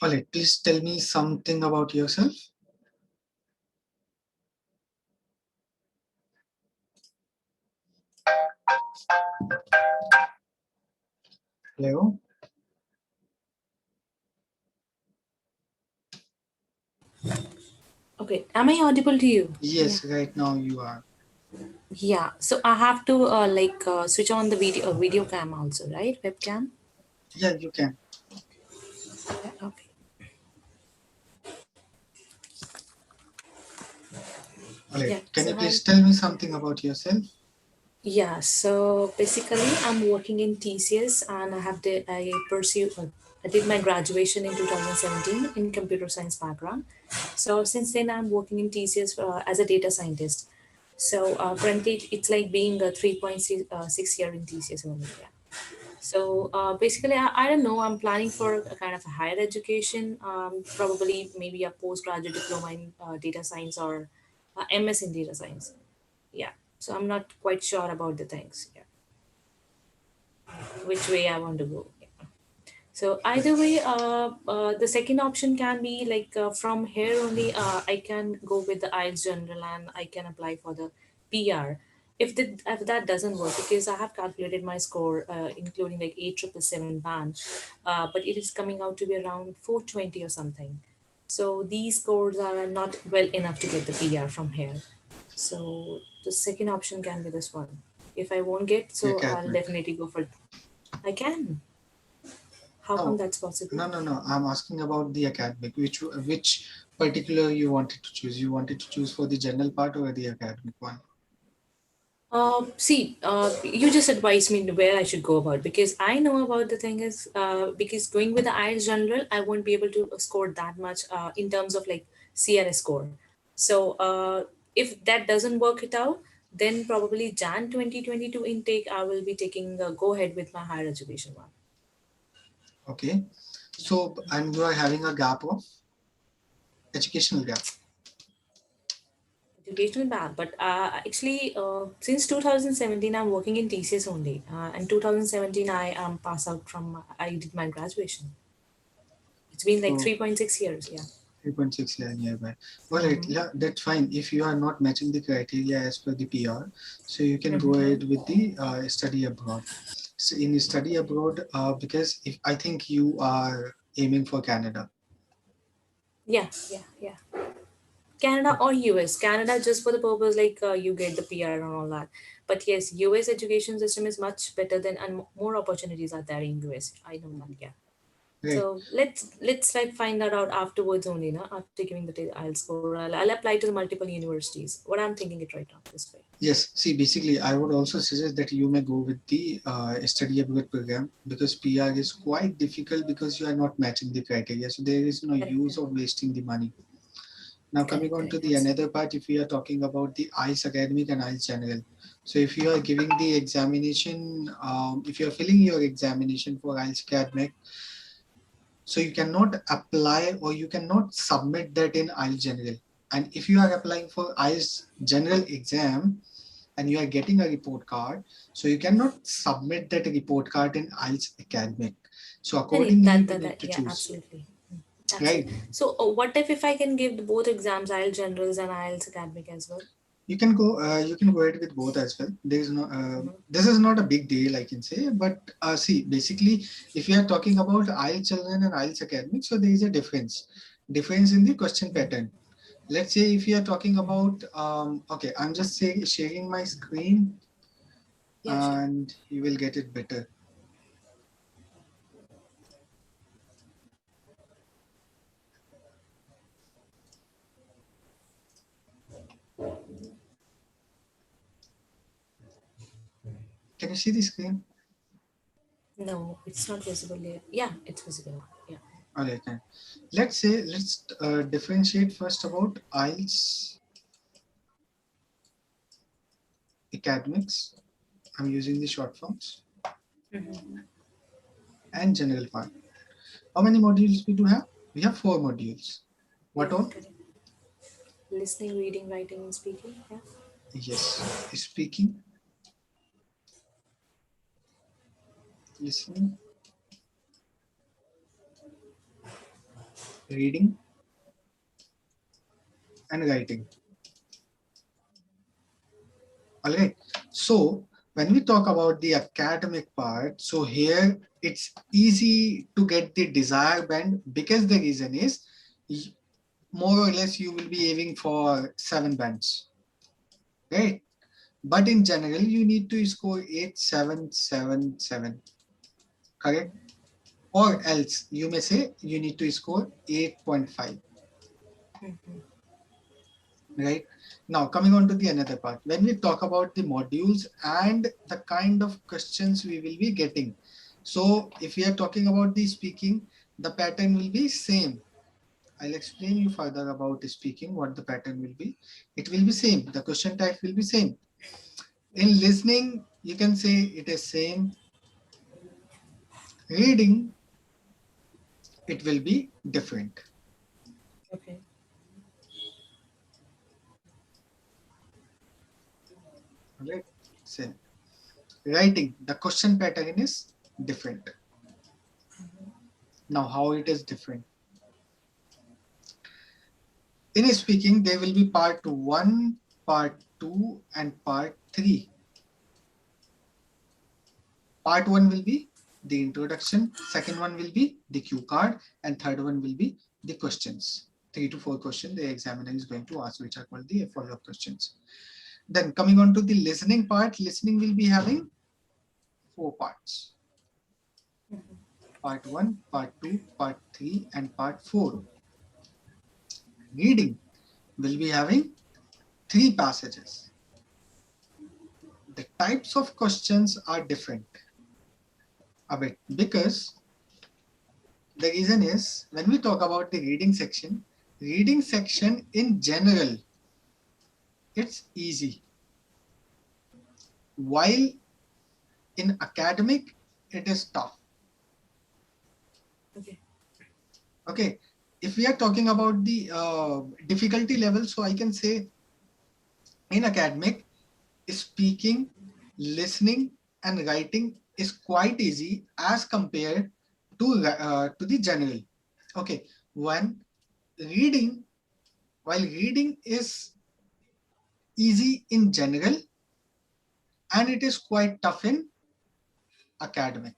Alright, please tell me something about yourself. Hello. Okay, am I audible to you? Yes, right now you are. Yeah, so I have to switch on the video cam also, right? Webcam. Yeah, you can. Yeah, okay. Alright, Yeah. can So you hi. please tell me something about yourself? Yeah. So basically, I'm working in TCS, and I did my graduation in 2017 in computer science background. So since then, I'm working in TCS as a data scientist. So currently, it's like being a 3.6 year in TCS only. Yeah. So basically, I don't know. I'm planning for a kind of a higher education, probably maybe a postgraduate diploma in data science or MS in data science. Yeah. So I'm not quite sure about the things. Yeah. Which way I want to go. Yeah. So either way, the second option can be like from here only, I can go with the IELTS General and I can apply for the PR. If that doesn't work, because I have calculated my score, including like 8777 band, but it is coming out to be around 420 or something. So these scores are not well enough to get the PR from here. So the second option can be this one. If I won't get, The so I'll academic. definitely go for. I can. How come No, that's possible? no. I'm asking about the academic. Which particular you wanted to choose? You wanted to choose for the general part or the academic one? You just advised me where I should go about, because I know about the thing is because going with the IELTS general, I won't be able to score that much in terms of like CRS score. So if that doesn't work it out, then probably Jan 2022 intake, I will be taking go ahead with my higher education one. Okay. So, and you are having a gap of educational gap. Educational bad, but actually since 2017 I'm working in TCS only. In 2017 I pass out from I did my graduation. It's been like So 3.6 years. Yeah. 3.6 year nearby. All right, Mm-hmm. yeah, that's fine. If you are not matching the criteria as per the PR, so you can go Mm-hmm. ahead with the study abroad. So in study abroad, because if I think you are aiming for Canada. Yeah. Canada or US. Canada just for the purpose like you get the PR and all that. But yes, US education system is much better than, and more opportunities are there in US. I know that. Yeah. Right. So let's like find that out afterwards only, no? After giving the IELTS score, I'll apply to the multiple universities. What I'm thinking it right now this way. Yes. See, basically, I would also suggest that you may go with the study abroad program because PR is quite difficult because you are not matching the criteria. So there is no Correct. use of wasting the money. Now coming Correct. on to Correct. the Absolutely. another part, if we are talking about the IELTS academic and IELTS general. So if you are giving the examination, if you are filling your examination for IELTS academic, so you cannot apply or you cannot submit that in IELTS general. And if you are applying for IELTS general exam and you are getting a report card, so you cannot submit that report card in IELTS academic. So No, no, accordingly, we need that to yeah, choose, absolutely. right? Absolutely. So, what if I can give both exams, IELTS generals and IELTS academic as well? You can go ahead with both as well. There is no this is not a big deal, I can say, but see, basically, if you are talking about IELTS children and IELTS academic, so there is a difference in the question pattern. Let's say if you are talking about okay, I'm just sharing my screen Yeah, sure. and you will get it better. Can you see the screen? No, it's not visible yet. Yeah, it's visible. Yeah. All right, then. Let's differentiate first about IELTS academics. I'm using the short forms Mm-hmm. and general part. How many modules we do have? We have 4 modules. What Correct, all? correct. Listening, reading, writing, and speaking. Yeah. Yes, speaking, listening, reading and writing. All right. So when we talk about the academic part, so here it's easy to get the desired band because the reason is more or less you will be aiming for 7 bands, right? But in general, you need to score 8777, correct? Or else you may say you need to score 8.5. Right. Now coming on to the another part, when we talk about the modules and the kind of questions we will be getting. So if we are talking about the speaking, the pattern will be same. I'll explain you further about the speaking, what the pattern will be. It will be same. The question type will be same. In listening, you can say it is same. Reading, it will be different. Okay. All right. Same. Writing, the question pattern is different. Now, how it is different? In speaking, there will be part 1, part 2, and part 3. Part 1 will be the introduction, second one will be the cue card, and third one will be the questions. 3 to 4 questions the examiner is going to ask, which are called the follow-up questions. Then coming on to the listening part, listening will be having 4 parts. Part 1, part 2, part 3, and part 4. Reading will be having 3 passages. The types of questions are different a bit because the reason is when we talk about the reading section in general, it's easy. While in academic, it is tough. Okay. Okay. If we are talking about the difficulty level, so I can say in academic, speaking, listening, and writing is quite easy as compared to the general. Okay. When reading, while reading is easy in general and it is quite tough in academic.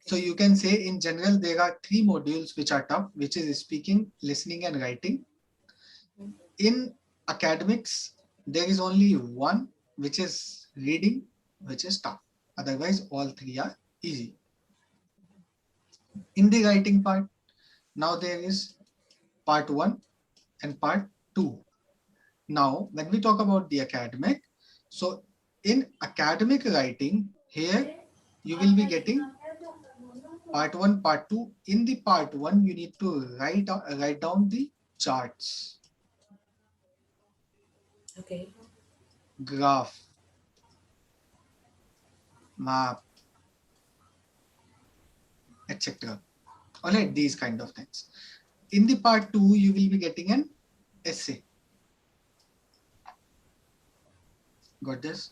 So you can say in general there are 3 modules which are tough, which is speaking, listening, and writing. In academics, there is only one, which is reading, which is tough. Otherwise, all 3 are easy. In the writing part, now there is part 1 and part 2. Now, when we talk about the academic, so in academic writing, here you will be getting part 1, part 2. In the part 1, you need to write down the charts, Okay. graph, map, etc. All right, these kind of things. In the part 2, you will be getting an essay. Got this?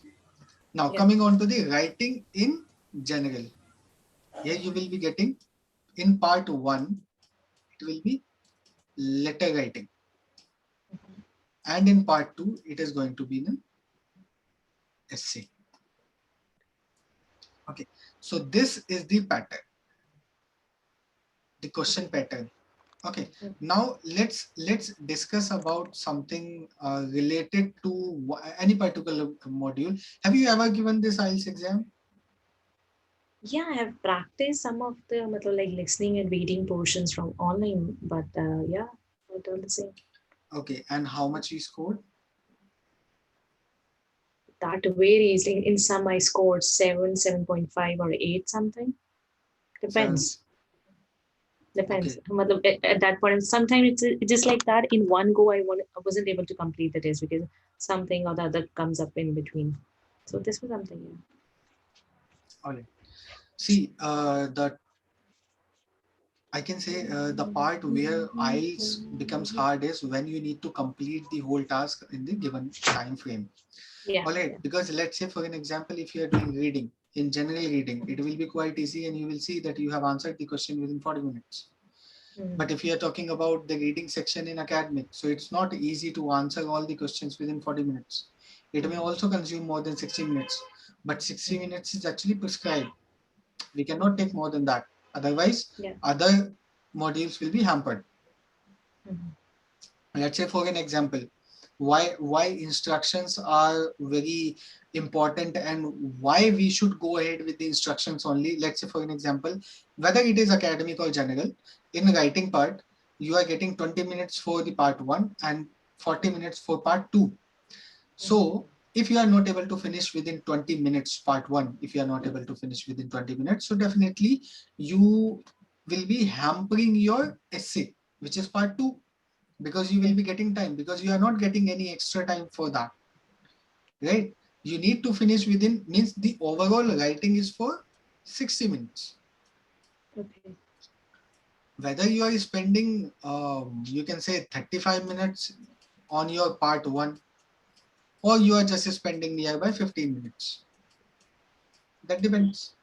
Now, Yeah. coming on to the writing in general. Here you will be getting in part 1, it will be letter writing. And in part 2, it is going to be an essay. Okay, so this is the pattern, the question pattern. Okay, now let's discuss about something related to any particular module. Have you ever given this IELTS exam? Yeah, I have practiced some of the like listening and reading portions from online, but yeah, not all the same. Okay, and how much you scored? That varies. In some I scored 7, 7.5, or 8 something. Seven. Depends. Depends. Okay, At that point, sometimes it's just like that. In one go, I wasn't able to complete the test because something or the other comes up in between. So this was something. Yeah. all right. See, the I can say the part where IELTS becomes hard is when you need to complete the whole task in the given time frame. Yeah. All right, Yeah. because let's say for an example, if you are doing reading, in general reading, it will be quite easy and you will see that you have answered the question within 40 minutes. But if you are talking about the reading section in academic, so it's not easy to answer all the questions within 40 minutes. It may also consume more than 60 minutes, but 60 minutes is actually prescribed. We cannot take more than that. Otherwise, Yeah. other modules will be hampered. Mhm. Let's say for an example, why instructions are very important and why we should go ahead with the instructions only. Let's say for an example, whether it is academic or general, in the writing part, you are getting 20 minutes for the part 1 and 40 minutes for part 2. So if you are not able to finish within 20 minutes part 1, if you are not able to finish within 20 minutes, so definitely you will be hampering your essay, which is part 2, because you will Yeah. be getting time, because you are not getting any extra time for that, right? You need to finish within, means the overall writing is for 60 minutes. Okay. Whether you are spending you can say 35 minutes on your part 1, or you are just spending nearby 15 minutes, that depends.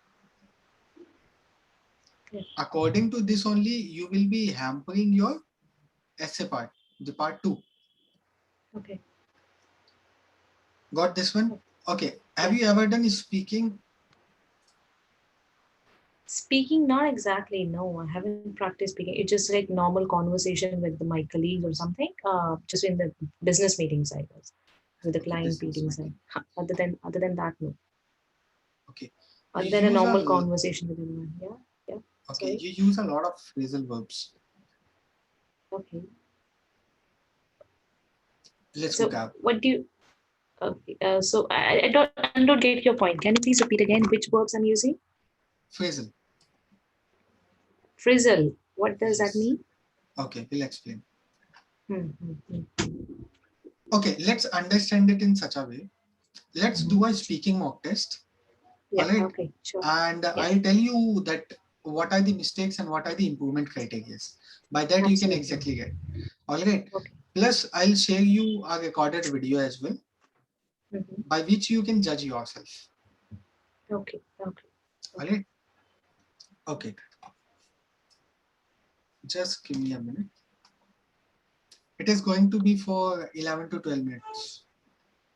Yeah. According to this only, you will be hampering your essay part, the part 2. Okay. Got this one? Okay. Okay, have Yeah. you ever done speaking? Speaking, not exactly. No, I haven't practiced speaking. It's just like normal conversation with my colleagues or something. Just in the business meetings, I guess, with the Okay, client business meetings. meeting. Other than that, no. Okay, you Other than a use normal a conversation with anyone. Yeah. Yeah. okay, Sorry. you use a lot of phrasal verbs. Okay. Let's So vocab. what do you? Okay. So I don't get your point. Can you please repeat again which verbs I'm using? Phrasal. Frizzle. What does that Yes. mean? Okay, we'll explain. Hmm. Okay, let's understand it in such a way. Let's Hmm. do a speaking mock test. All Yeah. right. Okay. Sure. And Yeah. I'll tell you that what are the mistakes and what are the improvement criteria. By that you can Absolutely. exactly get. All right. Okay. Plus, I'll share you a recorded video as well, Hmm. by which you can judge yourself. Okay. Okay. All Okay. right. Okay. Just give me a minute. It is going to be for 11 to 12 minutes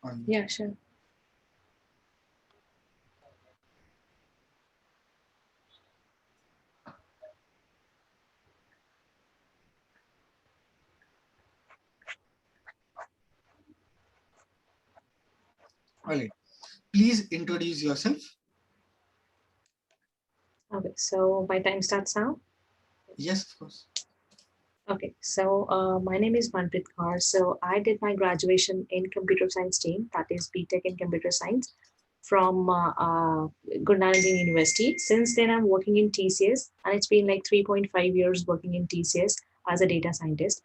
only. Yeah. Sure. All right. Please introduce yourself. Okay. So my time starts now. Yes, of course. Okay. So my name is Manpreet Kaur. So I did my graduation in computer science team, that is BTech in computer science, from Guru Nanak Dev University. Since then, I'm working in TCS, and it's been like 3.5 years working in TCS as a data scientist.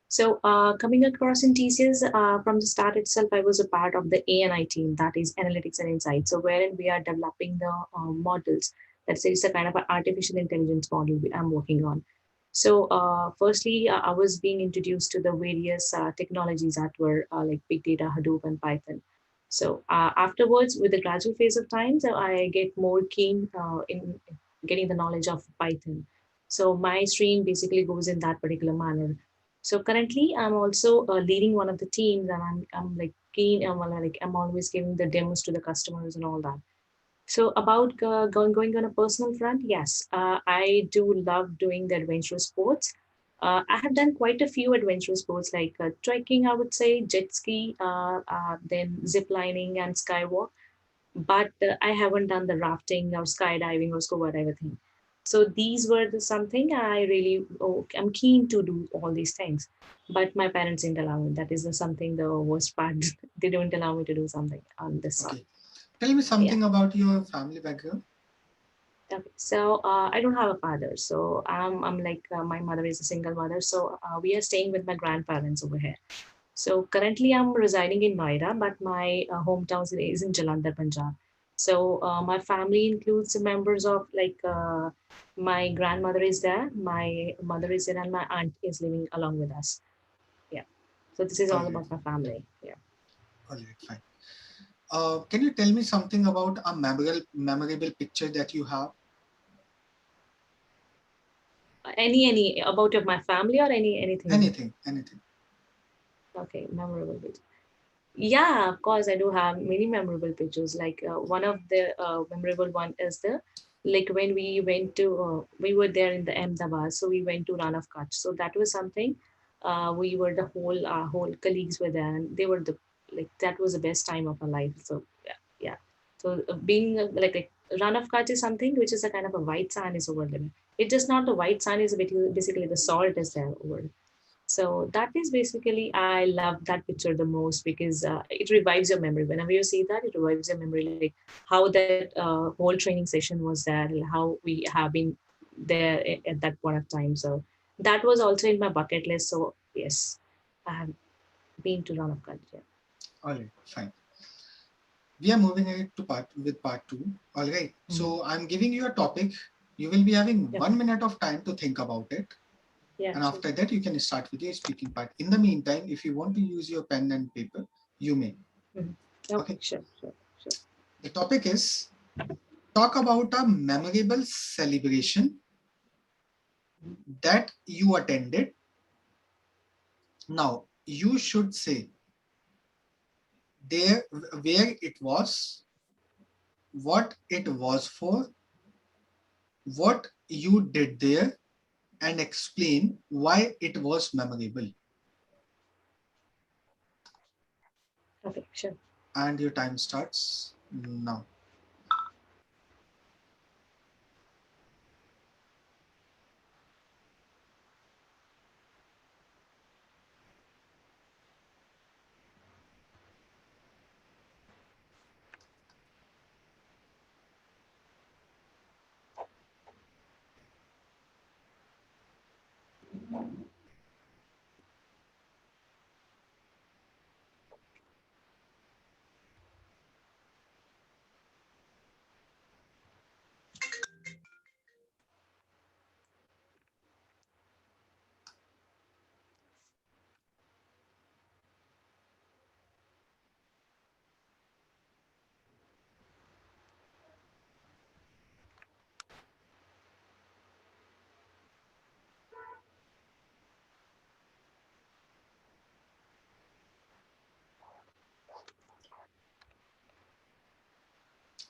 So, coming across in TCS, from the start itself, I was a part of the ANI team, that is Analytics and Insights. So, wherein we are developing the models. Let's say it's a kind of an artificial intelligence model I'm working on. So, firstly, I was being introduced to the various technologies that were like big data, Hadoop, and Python. So, afterwards, with the gradual phase of time, so I get more keen in getting the knowledge of Python. So, my stream basically goes in that particular manner. So currently, I'm also leading one of the teams, and I'm like keen. I'm always giving the demos to the customers and all that. So about going on a personal front, yes, I do love doing the adventurous sports. I have done quite a few adventurous sports like trekking, I would say, jet ski, then zip lining and skywalk, but I haven't done the rafting or skydiving or scuba diving thing. So these were the something I really I'm keen to do all these things, but my parents didn't allow me. That is the something the worst part. They don't allow me to do something on this sort. Okay. Tell me Yeah. something about your family background. Okay. So I don't have a father. So I'm like my mother is a single mother. So we are staying with my grandparents over here. So currently I'm residing in Noida, but my hometown is in Jalandhar, Punjab. So my family includes members of like my grandmother is there, my mother is there, and my aunt is living along with us. Yeah. So this is All all right. about my family. Yeah. All right. Fine. Can you tell me something about a memorable picture that you have? Any about your my family or anything? Anything. Okay, memorable picture. Yeah, of course, I do have many memorable pictures. Like one of the memorable one is the like when we went to we were there in the Ahmedabad, so we went to Run of Kutch. So that was something. We were the whole colleagues were there, and they were the like that was the best time of our life. So yeah, yeah. So being like Run of Kutch is something which is a kind of a white sand is over there. It's just not the white sand is basically the salt is there over. So that is basically, I love that picture the most because it revives your memory. Whenever you see that, it revives your memory, like how that whole training session was there, how we have been there at that point of time. So that was also in my bucket list. So yes, I have been to Run of Kutch. All right, fine. We are moving ahead to part two. All right. Mm-hmm. So I'm giving you a topic. You will be having Yeah, 1 minute of time to think about it. yeah, And sure. after that, you can start with your speaking part. In the meantime, if you want to use your pen and paper, you may. Mm-hmm. Okay, Okay. sure, sure, sure. The topic is talk about a memorable celebration that you attended. Now, you should say there where it was, what it was for, what you did there, and explain why it was memorable. Okay, sure. And your time starts now.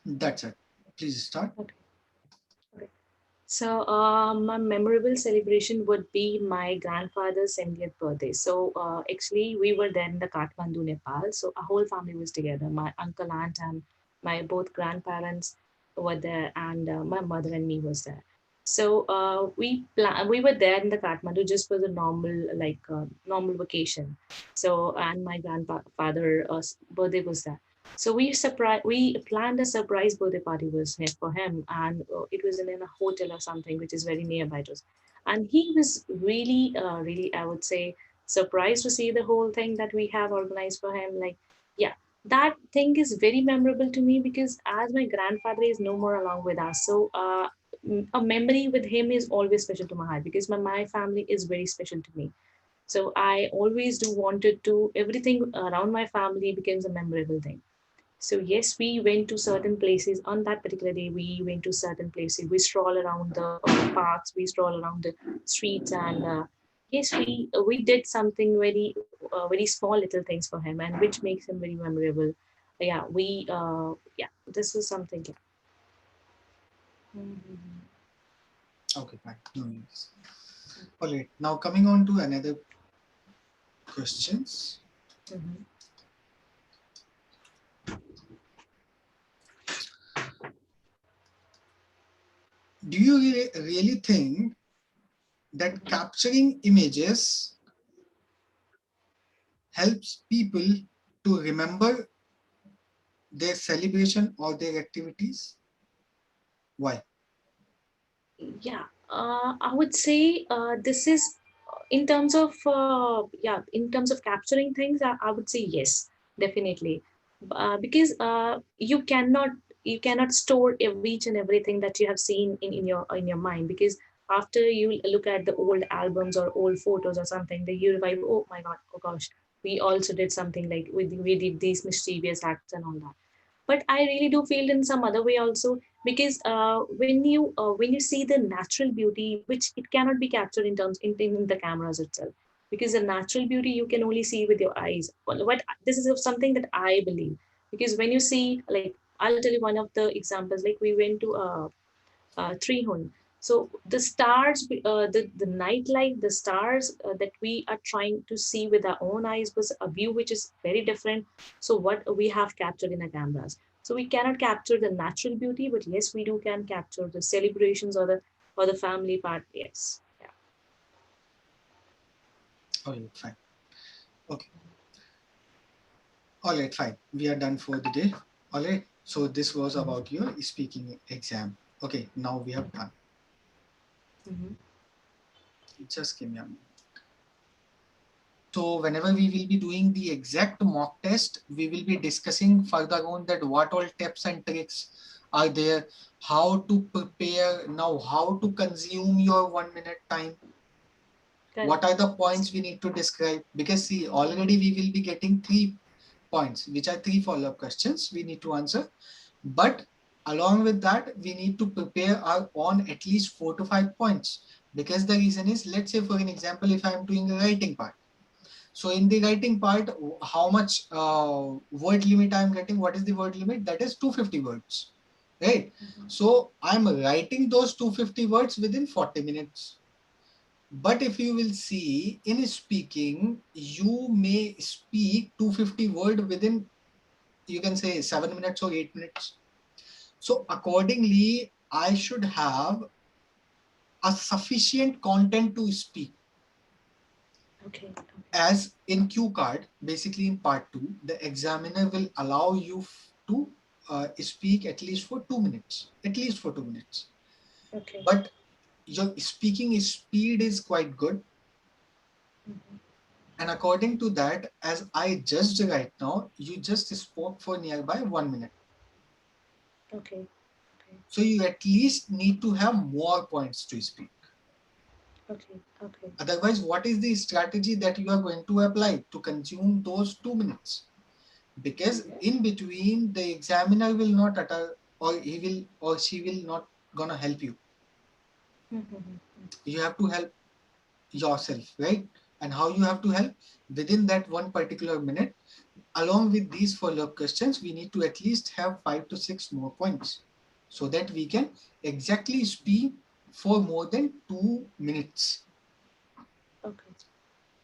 That's it. Please start. Okay. Okay. So, my memorable celebration would be my grandfather's 70th birthday. So, actually, we were then in the Kathmandu, Nepal. So, our whole family was together. My uncle, aunt, and my both grandparents were there, and my mother and me was there. So, we were there in the Kathmandu just for the normal vacation. So, and my grandfather birthday was there. So we planned a surprise birthday party was here for him, and it was in a hotel or something, which is very nearby to us. And he was really, really, I would say, surprised to see the whole thing that we have organized for him. Like, yeah, that thing is very memorable to me because as my grandfather is no more along with us, so a memory with him is always special to my heart because my family is very special to me. So I always do wanted to everything around my family becomes a memorable thing. So yes, we went to certain places on that particular day. We went to certain places. We stroll around the parks. We stroll around the streets, and yes, we did something very small little things for him, and which makes him very memorable. Yeah, yeah, this was something. Yeah. Mhm. Okay, fine. No news. All right. Now coming on to another questions. Mhm. Do you really think that capturing images helps people to remember their celebration or their activities? Why? Yeah, I would say this is in terms of yeah, in terms of capturing things. I would say yes, definitely, because you cannot store each and everything that you have seen in your mind because after you look at the old albums or old photos or something, then you revive. Oh my god! Oh gosh, we also did something we did these mischievous acts and all that. But I really do feel in some other way also because when you see the natural beauty, which it cannot be captured in terms in the cameras itself, because the natural beauty you can only see with your eyes. What this is something that I believe, because when you see, like, I'll tell you one of the examples. Like, we went to tree hunt. So the stars, the night light, the stars that we are trying to see with our own eyes was a view which is very different. So what we have captured in our cameras. So we cannot capture the natural beauty, but yes, we do can capture the celebrations or the family part. Yes. Yeah. All right, fine. Okay. All right, fine. We are done for the day. All right. So this was about your speaking exam. Okay. Now we have done. Mm-hmm. Just give me a minute. So whenever we will be doing the exact mock test, we will be discussing further on that what all tips and tricks are there, how to prepare now, how to consume your 1 minute time, Correct. what are the Yes. points we need to describe, because see already we will be getting 3 points, which are 3 follow-up questions we need to answer. But along with that, we need to prepare our own at least 4 to 5 points, because the reason is, let's say for an example, if I am doing a writing part, so in the writing part, how much word limit I am getting? What is the word limit? That is 250 words, right? So I'm writing those 250 words within 40 minutes. But if you will see in speaking, you may speak 250 word within, you can say 7 minutes or 8 minutes. So accordingly, I should have a sufficient content to speak. Okay. Okay. As in Q card, basically in part 2, the examiner will allow you to speak at least for 2 minutes, at least for 2 minutes. Okay. But your speaking speed is quite good. Mm-hmm. And according to that, as I judged right now, you just spoke for nearby 1 minute. Okay. Okay. So you at least need to have more points to speak. Okay. Okay. Otherwise, what is the strategy that you are going to apply to consume those 2 minutes? Because in between, the examiner will not utter, or he will or she will not gonna help you. Mm-hmm. You have to help yourself, right? And how you have to help? Within that one particular minute, along with these follow-up questions, we need to at least have 5 to 6 more points, so that we can exactly speak for more than 2 minutes. Okay.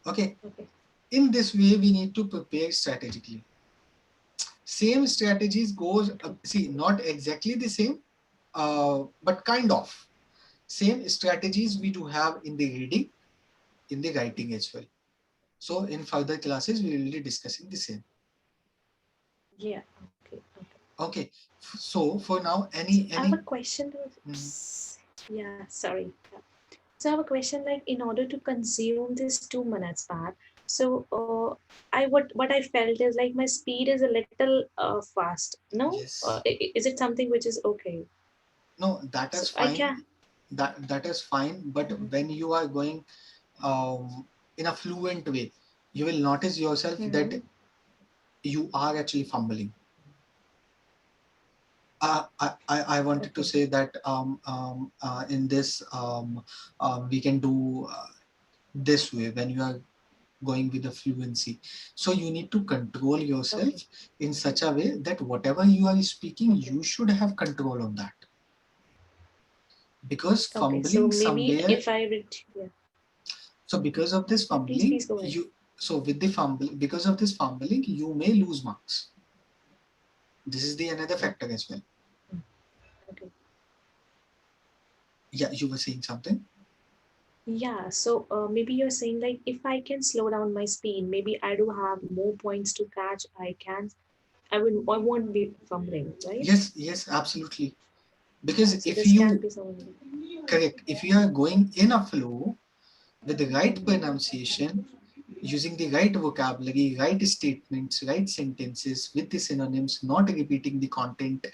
Okay. Okay. In this way, we need to prepare strategically. Same strategies goes, Okay. see, not exactly the same, but kind of same strategies we do have in the reading, in the writing as well. So in further classes, we will be discussing the same. Yeah. Okay. Okay. Okay. So for now, So any I have a any question. Mhm. Yeah, sorry. Yeah. So I have a question. Like, in order to consume this 2 minutes part, so I what I felt is like my speed is a little fast. No, Yes. is it something which is okay? No, that So is I fine. can. That is fine. But Mm-hmm. when you are going in a fluent way, you will notice yourself that Mm-hmm. you are actually fumbling. I wanted to Okay. say that in this we can do this way when you are going with the fluency. So you need to control yourself Okay. in such a way that whatever you are speaking, Okay. you should have control on that. Because Okay. So fumbling maybe somewhere, if I read, yeah, so because of this yeah, please fumbling, go ahead. you so with the fumbling, because of this fumbling, you may lose marks. This is the another factor as well. Mm. Okay. Yeah, you were saying something. Yeah, so maybe you're saying like if I can slow down my speed, maybe I do have more points to catch. I won't be fumbling, right? Yes, yes, absolutely. Yeah, Because so if this can you be someone. correct, if you are going in a flow with the right pronunciation, using the right vocabulary, right statements, right sentences with the synonyms, not repeating the content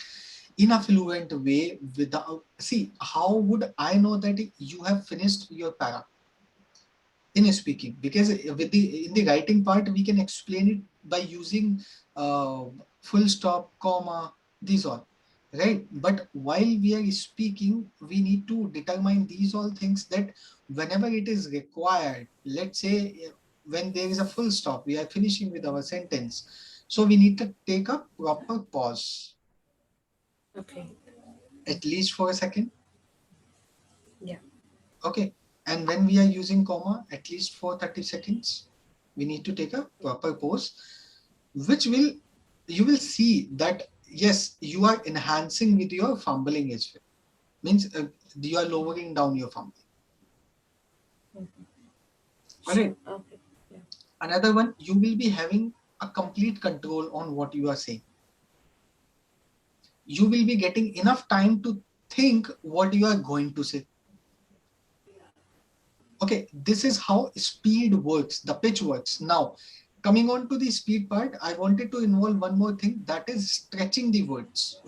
in a fluent way without, see, how would I know that you have finished your para in speaking? Because with the in the writing part, we can explain it by using uh, full stop, comma, these all. right? But while we are speaking, we need to determine these all things, that whenever it is required, let's say when there is a full stop, we are finishing with our sentence, so we need to take a proper pause, Okay. at least for a second. Yeah. Okay. And when we are using comma, at least for 30 seconds, we need to take a proper pause, which will, you will see that yes, you are enhancing with your fumbling as well. Means you are lowering down your fumbling. Sure. Alright. Okay. Yeah. Another one, you will be having a complete control on what you are saying. You will be getting enough time to think what you are going to say. Okay, this is how speed works, the pitch works. Now, coming on to the speed part, I wanted to involve one more thing, that is stretching the words.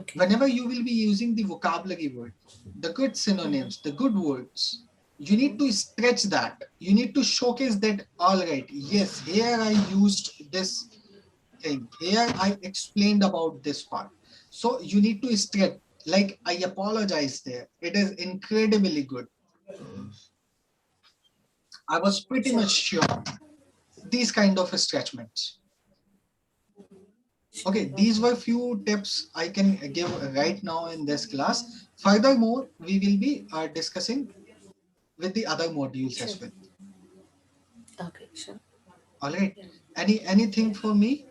Okay. Whenever you will be using the vocabulary word, the good synonyms, the good words, you need to stretch that. You need to showcase that, all right, yes, here I used this thing. Here I explained about this part. So you need to stretch, like I apologize there. It is incredibly good. I was pretty Sure. much sure. These kind of stretchments. Sure. Okay, these Okay. were few tips I can give right now in this class. Furthermore, we will be discussing with the other modules Sure. as well. Okay. Sure. All right. Yeah. Anything Yeah. for me?